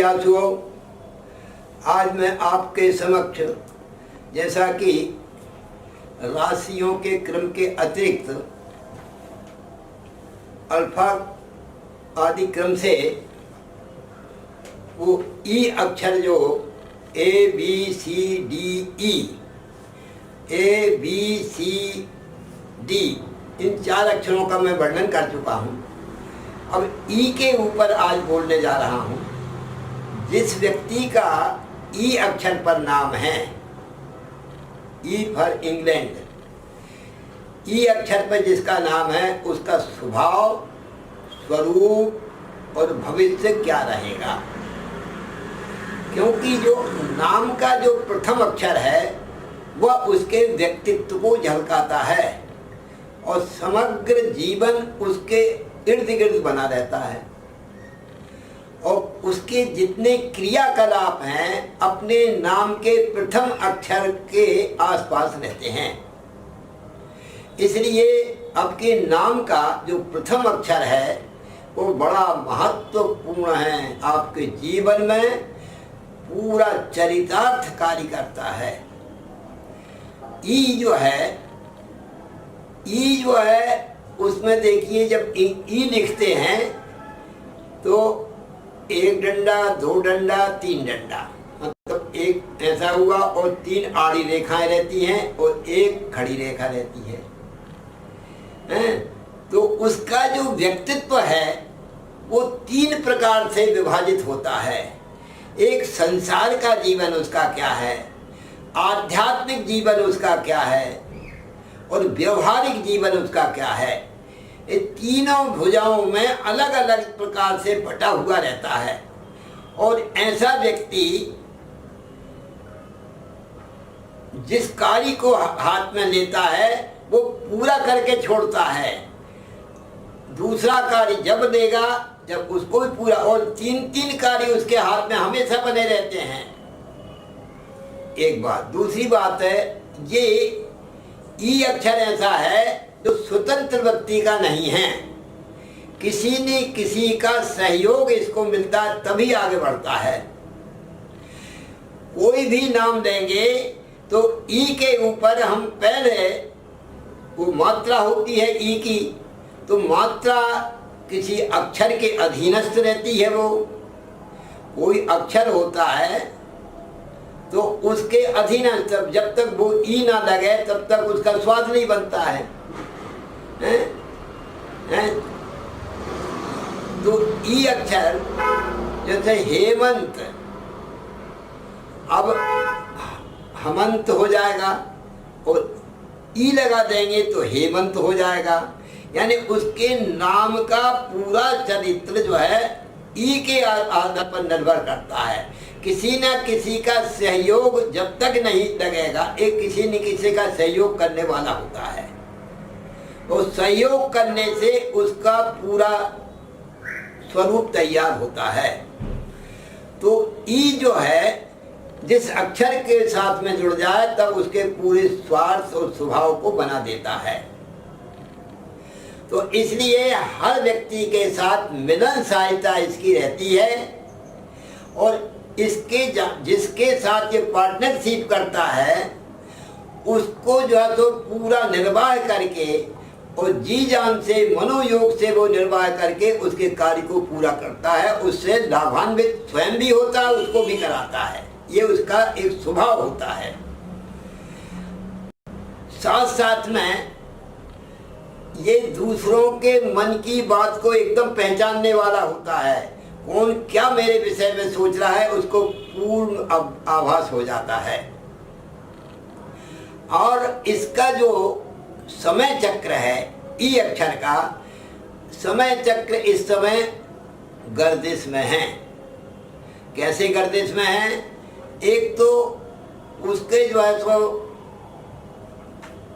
जिज्ञासुओं, आज मैं आपके समक्ष जैसा कि राशियों के क्रम के अतिरिक्त अल्फा आदि क्रम से वो ई अक्षर जो ए बी सी डी इन 4 अक्षरों का मैं वर्णन कर चुका हूँ। अब ई के ऊपर आज बोलने जा रहा हूँ। जिस व्यक्ति का ई अक्षर पर नाम है, ई फॉर इंग्लैंड, ई अक्षर पर जिसका नाम है, उसका स्वभाव, स्वरूप और भविष्य क्या रहेगा। क्योंकि जो नाम का जो प्रथम अक्षर है वह उसके व्यक्तित्व को झलकाता है और समग्र जीवन उसके इर्द गिर्द बना रहता है और उसके जितने क्रियाकलाप हैं अपने नाम के प्रथम अक्षर के आसपास रहते हैं। इसलिए आपके नाम का जो प्रथम अक्षर है वो बड़ा महत्वपूर्ण है, आपके जीवन में पूरा चरितार्थ कार्य करता है। ई जो है उसमें देखिए, जब ई लिखते हैं तो 1 डंडा, 2 डंडा, 3 डंडा, मतलब एक ऐसा हुआ और 3 आड़ी रेखाएं रहती हैं और 1 खड़ी रेखा रहती है। तो उसका जो व्यक्तित्व है वो 3 प्रकार से विभाजित होता है। एक संसार का जीवन उसका क्या है, आध्यात्मिक जीवन उसका क्या है और व्यवहारिक जीवन उसका क्या है। ये तीनों भुजाओं में अलग अलग प्रकार से बटा हुआ रहता है और ऐसा व्यक्ति जिस कार्य को हाथ में लेता है वो पूरा करके छोड़ता है। दूसरा कार्य जब देगा जब उसको भी पूरा, और 3 कार्य उसके हाथ में हमेशा बने रहते हैं। एक बात। दूसरी बात है, ये ई अक्षर ऐसा है जो स्वतंत्र व्यक्ति का नहीं है, किसी न किसी का सहयोग इसको मिलता है तभी आगे बढ़ता है। कोई भी नाम देंगे तो ई के ऊपर हम पहले, वो मात्रा होती है ई की, तो मात्रा किसी अक्षर के अधीनस्थ रहती है। वो कोई अक्षर होता है तो उसके अधीन, जब तक वो ई ना लगे तब तक उसका स्वाद नहीं बनता है। तो ई अक्षर जैसे हेमंत, अब हमंत हो जाएगा और ई लगा देंगे तो हेमंत हो जाएगा। यानी उसके नाम का पूरा चरित्र जो है ई के आधार पर निर्भर करता है। किसी न किसी का सहयोग जब तक नहीं लगेगा, एक किसी न किसी का सहयोग करने वाला होता है, तो सहयोग करने से उसका पूरा स्वरूप तैयार होता है। तो ई जो है जिस अक्षर के साथ में जुड़ जाए तब उसके पूरे स्वार्थ और स्वभाव को बना देता है। तो इसलिए हर व्यक्ति के साथ मिलनसारिता इसकी रहती है और इसके जिसके साथ ये पार्टनरशिप करता है उसको जो है तो पूरा निर्वाह करके और जी जान से, मनोयोग से वो निर्वाह करके उसके कार्य को पूरा करता है। उससे लाभान्वित स्वयं भी होता है, उसको भी कराता है। ये उसका एक स्वभाव होता है। साथ साथ में ये दूसरों के मन की बात को एकदम पहचानने वाला होता है। कौन क्या मेरे विषय में सोच रहा है उसको पूर्ण आभास हो जाता है। और इसका जो समय चक्र है, ई अक्षर का समय चक्र इस समय गर्दिश में है। कैसे गर्दिश में है? एक तो उसके जो है सो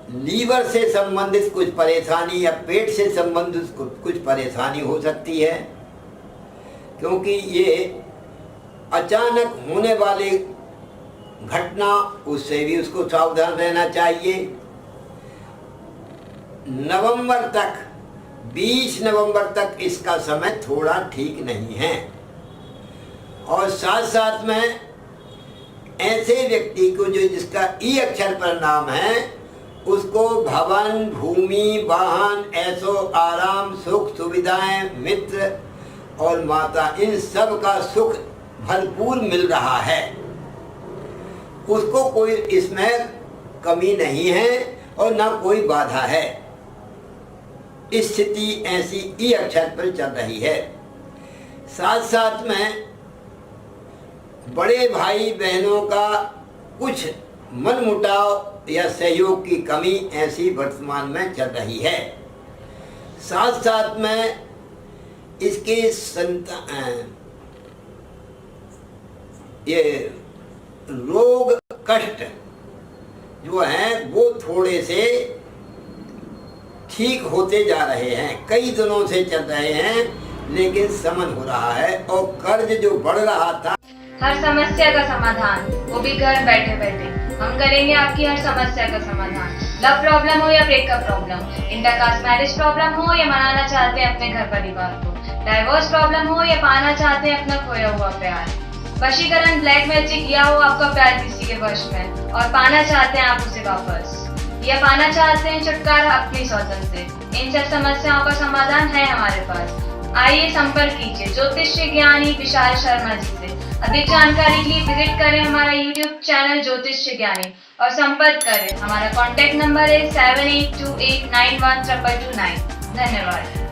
लीवर से संबंधित कुछ परेशानी या पेट से संबंधित कुछ परेशानी हो सकती है, क्योंकि ये अचानक होने वाली घटना, उससे भी उसको सावधान रहना चाहिए। नवंबर तक, 20 नवंबर तक इसका समय थोड़ा ठीक नहीं है और साथ साथ में ऐसे व्यक्ति को जो जिसका ई अक्षर पर नाम है उसको भवन, भूमि, वाहन, ऐशो आराम, सुख सुविधाएं, मित्र और माता, इन सब का सुख भरपूर मिल रहा है। उसको कोई इसमें कमी नहीं है और ना कोई बाधा है। स्थिति ऐसी ई अक्षर पर चल रही है। साथ साथ में बड़े भाई बहनों का कुछ मनमुटाव या सहयोग की कमी ऐसी वर्तमान में चल रही है। साथ साथ में इसके ये रोग कष्ट जो हैं वो थोड़े से ठीक होते जा रहे हैं, कई दिनों से चल रहे हैं, लेकिन समन हो रहा है। और कर्ज जो बढ़ रहा था, हर समस्या का समाधान, वो भी घर बैठे बैठे। हम करेंगे आपकी हर समस्या का समाधान। लव प्रॉब्लम हो या breakup problem, intercaste marriage problem हो या मनाना चाहते हैं अपने घर परिवार को, डाइवोर्स प्रॉब्लम हो या पाना चाहते हैं अपना खोया हुआ प्यार, वशीकरण, ब्लैक मैजिक या हो आपका प्यार किसी के वश में और पाना चाहते हैं आप उसे वापस, या पाना चाहते हैं छुटकारा अपनी स्वजन से, इन सब समस्याओं का समाधान है हमारे पास। आइए संपर्क कीजिए ज्योतिष ज्ञानी विशाल शर्मा जी से। अधिक जानकारी के लिए विजिट करें हमारा YouTube चैनल ज्योतिष ज्ञानी और संपर्क करें। हमारा कॉन्टैक्ट नंबर है 7828912229। धन्यवाद।